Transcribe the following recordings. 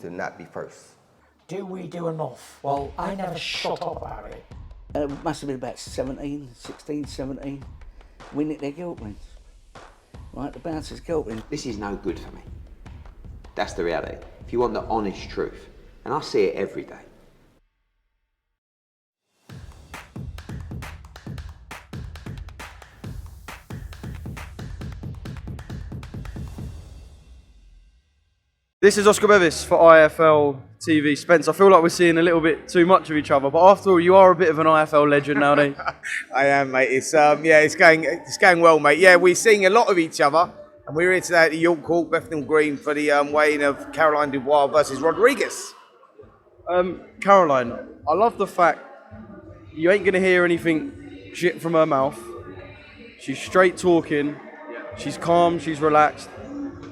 to not be first. Do we do enough? Well, I never shut up about it. It must have been about 16, 17. We nicked their guilt rings. Right, the bouncers' guilt rings. This is no good for me. That's the reality. If you want the honest truth, and I see it every day. This is Oscar Bevis for IFL TV. Spence, I feel like we're seeing a little bit too much of each other, but after all, you are a bit of an IFL legend nowadays. I am, mate. It's it's going well, mate. Yeah, we're seeing a lot of each other, and we're here today at the York Court, Bethnal Green, for the weighing of Caroline Dubois versus Rodriguez. Caroline, I love the fact you ain't gonna hear anything shit from her mouth. She's straight talking. She's calm. She's relaxed.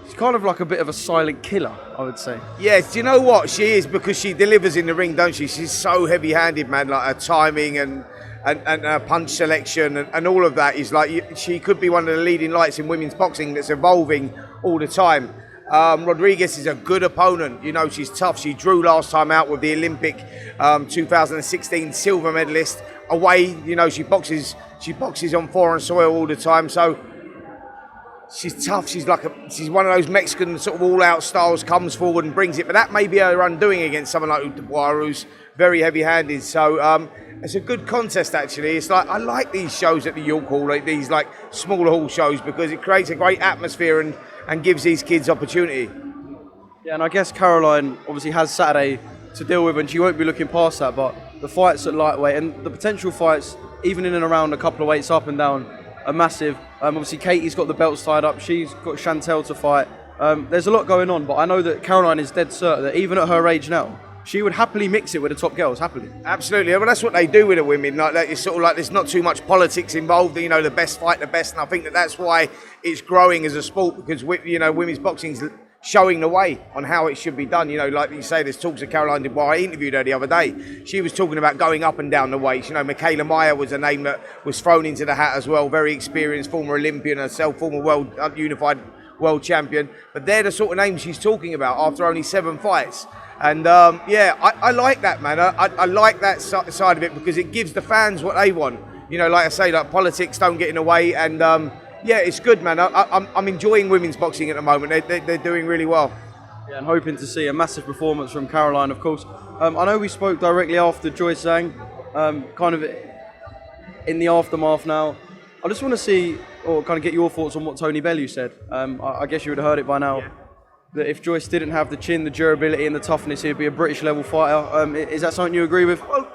She's kind of like a bit of a silent killer, I would say. Yes, do you know what she is? Because she delivers in the ring, don't she? She's so heavy-handed, man. Like her timing and her punch selection and all of that is like, she could be one of the leading lights in women's boxing that's evolving all the time. Rodriguez is a good opponent. You know, she's tough. She drew last time out with the Olympic 2016 silver medalist away. You know, she boxes on foreign soil all the time. So she's tough. She's one of those Mexican sort of all-out styles, comes forward and brings it. But that may be her undoing against someone like Dubois, who's very heavy-handed. So it's a good contest, actually. It's like, I like these shows at the York Hall, like these like smaller hall shows, because it creates a great atmosphere and gives these kids opportunity. Yeah, and I guess Caroline obviously has Saturday to deal with, and she won't be looking past that. But the fights at lightweight and the potential fights, even in and around a couple of weights up and down, are massive. Obviously, Katie's got the belts tied up. She's got Chantel to fight. There's a lot going on, but I know that Caroline is dead certain that even at her age now, she would happily mix it with the top girls, happily. Absolutely. Well, that's what they do with the women. Like that, it's sort of like there's not too much politics involved. You know, the best fight the best, and I think that's why it's growing as a sport, because women's boxing's showing the way on how it should be done. You know, like you say, there's talks of Caroline Dubois. I interviewed her the other day. She was talking about going up and down the weights. You know, Michaela Meyer was a name that was thrown into the hat as well. Very experienced, former Olympian herself, former unified world champion. But they're the sort of names she's talking about after only 7 fights. And I like that, man. I like that side of it, because it gives the fans what they want. You know, like I say, like politics don't get in the way, and it's good, man. I'm enjoying women's boxing at the moment. They're doing really well. Yeah, and hoping to see a massive performance from Caroline, of course. I know we spoke directly after Joyce Zhang, kind of in the aftermath now. I just want to see, or kind of get your thoughts on what Tony Bellew said. I guess you would have heard it by now. Yeah. That if Joyce didn't have the chin, the durability and the toughness, he'd be a British level fighter. Is that something you agree with? Well,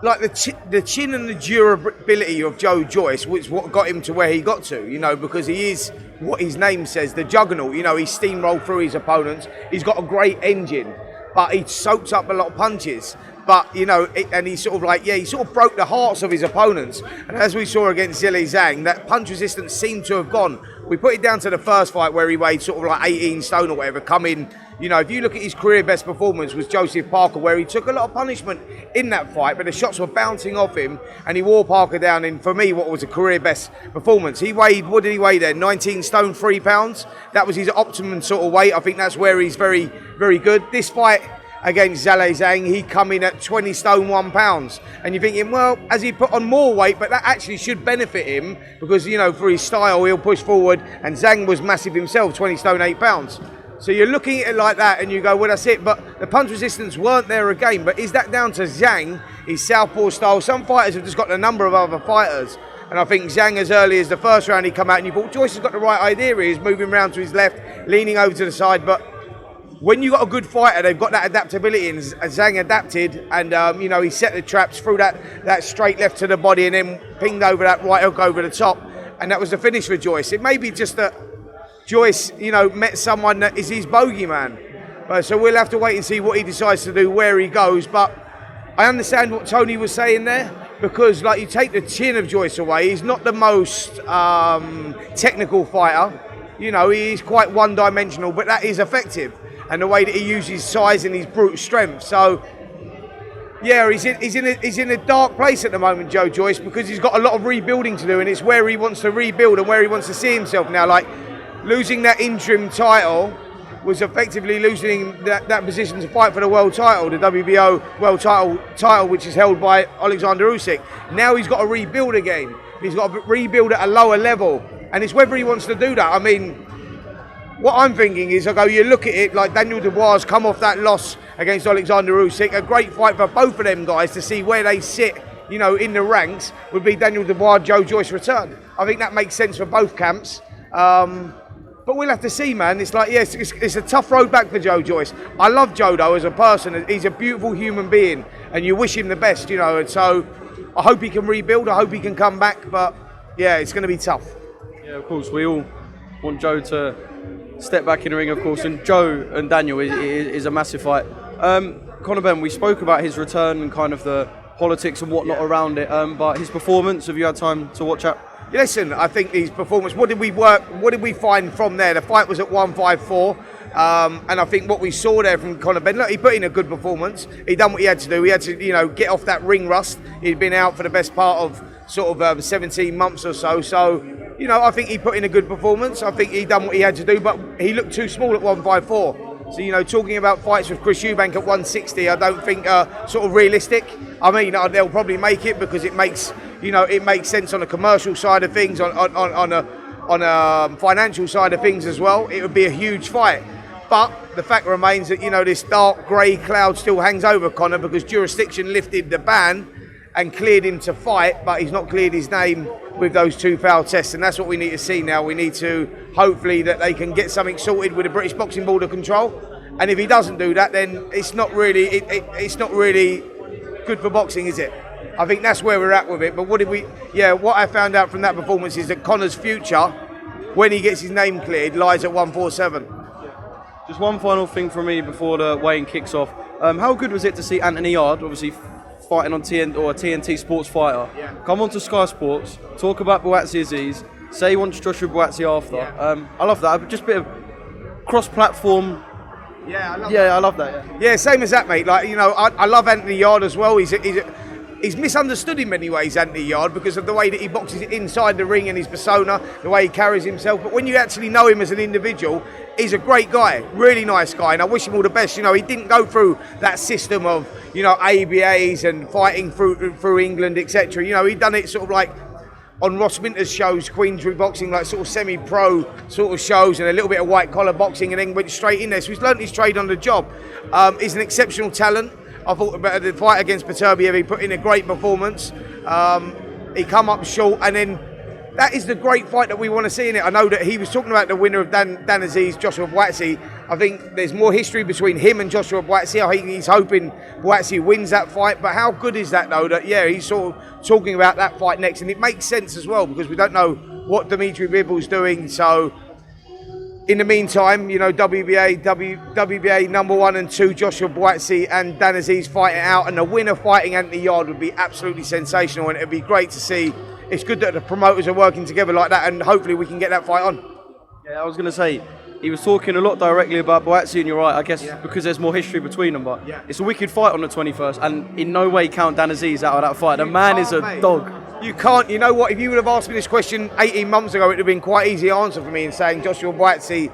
like the chin and the durability of Joe Joyce was what got him to where he got to, you know, because he is what his name says, the juggernaut. You know, he steamrolled through his opponents. He's got a great engine, but he soaks up a lot of punches. But, you know, and he sort of broke the hearts of his opponents. And as we saw against Zhilei Zhang, that punch resistance seemed to have gone. We put it down to the first fight where he weighed sort of like 18 stone or whatever, come in. You know, if you look at his career best performance was Joseph Parker, where he took a lot of punishment in that fight, but the shots were bouncing off him, and he wore Parker down in, for me, what was a career best performance. He weighed, what did he weigh there? 19 stone, 3 pounds. That was his optimum sort of weight. I think that's where he's very, very good. This fight against Zhilei Zhang, he come in at 20 stone, 1 pound. And you're thinking, well, has he put on more weight? But that actually should benefit him, because, you know, for his style, he'll push forward. And Zhang was massive himself, 20 stone, 8 pounds. So you're looking at it like that and you go, well, that's it. But the punch resistance weren't there again. But is that down to Zhang, his southpaw style? Some fighters have just got a number of other fighters. And I think Zhang, as early as the first round, he come out and you thought, Joyce has got the right idea. He's moving round to his left, leaning over to the side. But when you got a good fighter, they've got that adaptability, and Zhang adapted, and you know, he set the traps, threw that straight left to the body, and then pinged over that right hook over the top, and that was the finish for Joyce. It may be just that Joyce, you know, met someone that is his bogeyman, so we'll have to wait and see what he decides to do, where he goes. But I understand what Tony was saying there, because like, you take the chin of Joyce away, he's not the most technical fighter. You know, he's quite one-dimensional, but that is effective. And the way that he uses size and his brute strength. So, yeah, he's in a dark place at the moment, Joe Joyce, because he's got a lot of rebuilding to do, and it's where he wants to rebuild and where he wants to see himself now. Like, losing that interim title was effectively losing that position to fight for the world title, the WBO world title, which is held by Alexander Usyk. Now he's got to rebuild again. He's got to rebuild at a lower level, and it's whether he wants to do that. I mean, what I'm thinking is, you look at it like Daniel Dubois has come off that loss against Alexander Usyk, a great fight for both of them guys to see where they sit, in the ranks, would be Daniel Dubois, Joe Joyce return. I think that makes sense for both camps. But we'll have to see, man. It's like, yes, it's a tough road back for Joe Joyce. I love Joe, though, as a person. He's a beautiful human being, and you wish him the best, and so I hope he can rebuild. I hope he can come back, but yeah, it's going to be tough. Yeah, of course, we all want Joe to step back in the ring, of course, and Joe and Daniel is a massive fight. Conor Ben, we spoke about his return and kind of the politics and whatnot around it, but his performance, have you had time to watch out? Listen, I think his performance, what did we find from there? The fight was at 154, and I think what we saw there from Conor Ben, look, he put in a good performance. He done what he had to do. He had to, get off that ring rust. He'd been out for the best part of sort of 17 months or so. So, I think he put in a good performance. I think he done what he had to do, but he looked too small at 154. So, talking about fights with Chris Eubank at 160, I don't think sort of realistic. I mean, they'll probably make it because it makes sense on a commercial side of things, on a financial side of things as well. It would be a huge fight. But the fact remains that, this dark grey cloud still hangs over Conor because jurisdiction lifted the ban and cleared him to fight, but he's not cleared his name with those 2 foul tests, and that's what we need to see now. We need to, hopefully, that they can get something sorted with the British Boxing Board of Control, and if he doesn't do that, then it's not really good for boxing, is it? I think that's where we're at with it. But what I found out from that performance is that Conor's future, when he gets his name cleared, lies at 147. Just one final thing from me before the weigh-in kicks off. How good was it to see Anthony Yard, obviously fighting on TNT Sports Fighter, come onto Sky Sports, talk about Buatsi Aziz, say he wants Joshua Buatsi after. I love that. Just a bit of cross-platform. I love that. Yeah, same as that, mate. Like, I love Anthony Yard as well. He's misunderstood in many ways, Anthony Yard, because of the way that he boxes inside the ring and his persona, the way he carries himself. But when you actually know him as an individual, he's a great guy, really nice guy, and I wish him all the best. He didn't go through that system of, ABAs and fighting through England, etc. He'd done it sort of like on Ross Minter's shows, Queensbury Boxing, like sort of semi-pro sort of shows and a little bit of white-collar boxing, and then went straight in there. So he's learnt his trade on the job. He's an exceptional talent. I thought about the fight against Beterbiev, he put in a great performance. He come up short, and then that is the great fight that we want to see in it. I know that he was talking about the winner of Dan Aziz, Joshua Buatsi. I think there's more history between him and Joshua Buatsi. I think he's hoping Buatsi wins that fight. But how good is that, though, that, he's sort of talking about that fight next. And it makes sense as well, because we don't know what Dimitri Bivol's doing. So, in the meantime, WBA number 1 and 2, Joshua Buatsi and Dan Aziz fight it out. And the winner fighting Anthony Yard would be absolutely sensational. And it would be great to see. It's good that the promoters are working together like that, and hopefully we can get that fight on. Yeah, I was going to say, he was talking a lot directly about Buatsi, and you're right, I guess, because there's more history between them, but it's a wicked fight on the 21st, and in no way count Dan Aziz out of that fight. The man is a dog. You can't, you know what, if you would have asked me this question 18 months ago, it would have been quite easy answer for me in saying Joshua Buatsi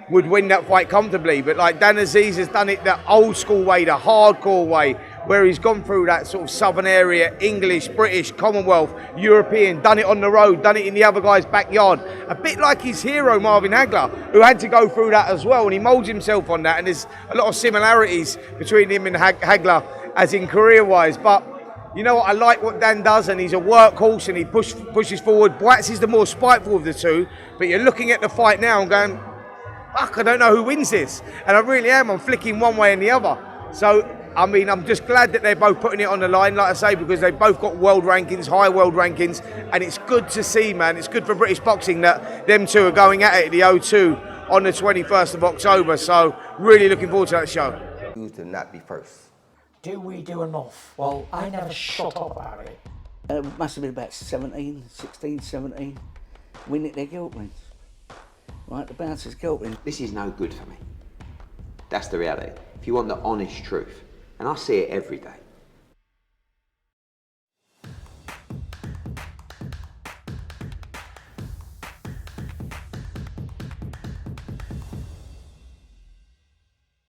would win that fight comfortably, but like Dan Aziz has done it the old school way, the hardcore way, where he's gone through that sort of southern area, English, British, Commonwealth, European, done it on the road, done it in the other guy's backyard. A bit like his hero, Marvin Hagler, who had to go through that as well, and he moulds himself on that, and there's a lot of similarities between him and Hagler, as in career-wise. But you know what, I like what Dan does, and he's a workhorse, and he pushes forward. Buatsi's the more spiteful of the two, but you're looking at the fight now and going, fuck, I don't know who wins this. And I really am, I'm flicking one way and the other. So, I mean, I'm just glad that they're both putting it on the line, like I say, because they've both got world rankings, high world rankings, and it's good to see, man. It's good for British boxing that them two are going at it at the O2 on the 21st of October. So, really looking forward to that show. To not be first. Do we do enough? Well, I never shut up about it. It must have been about 16, 17. We nicked their guilt rings. Right, the bouncer's guilt ring. This is no good for me. That's the reality. If you want the honest truth, and I see it every day,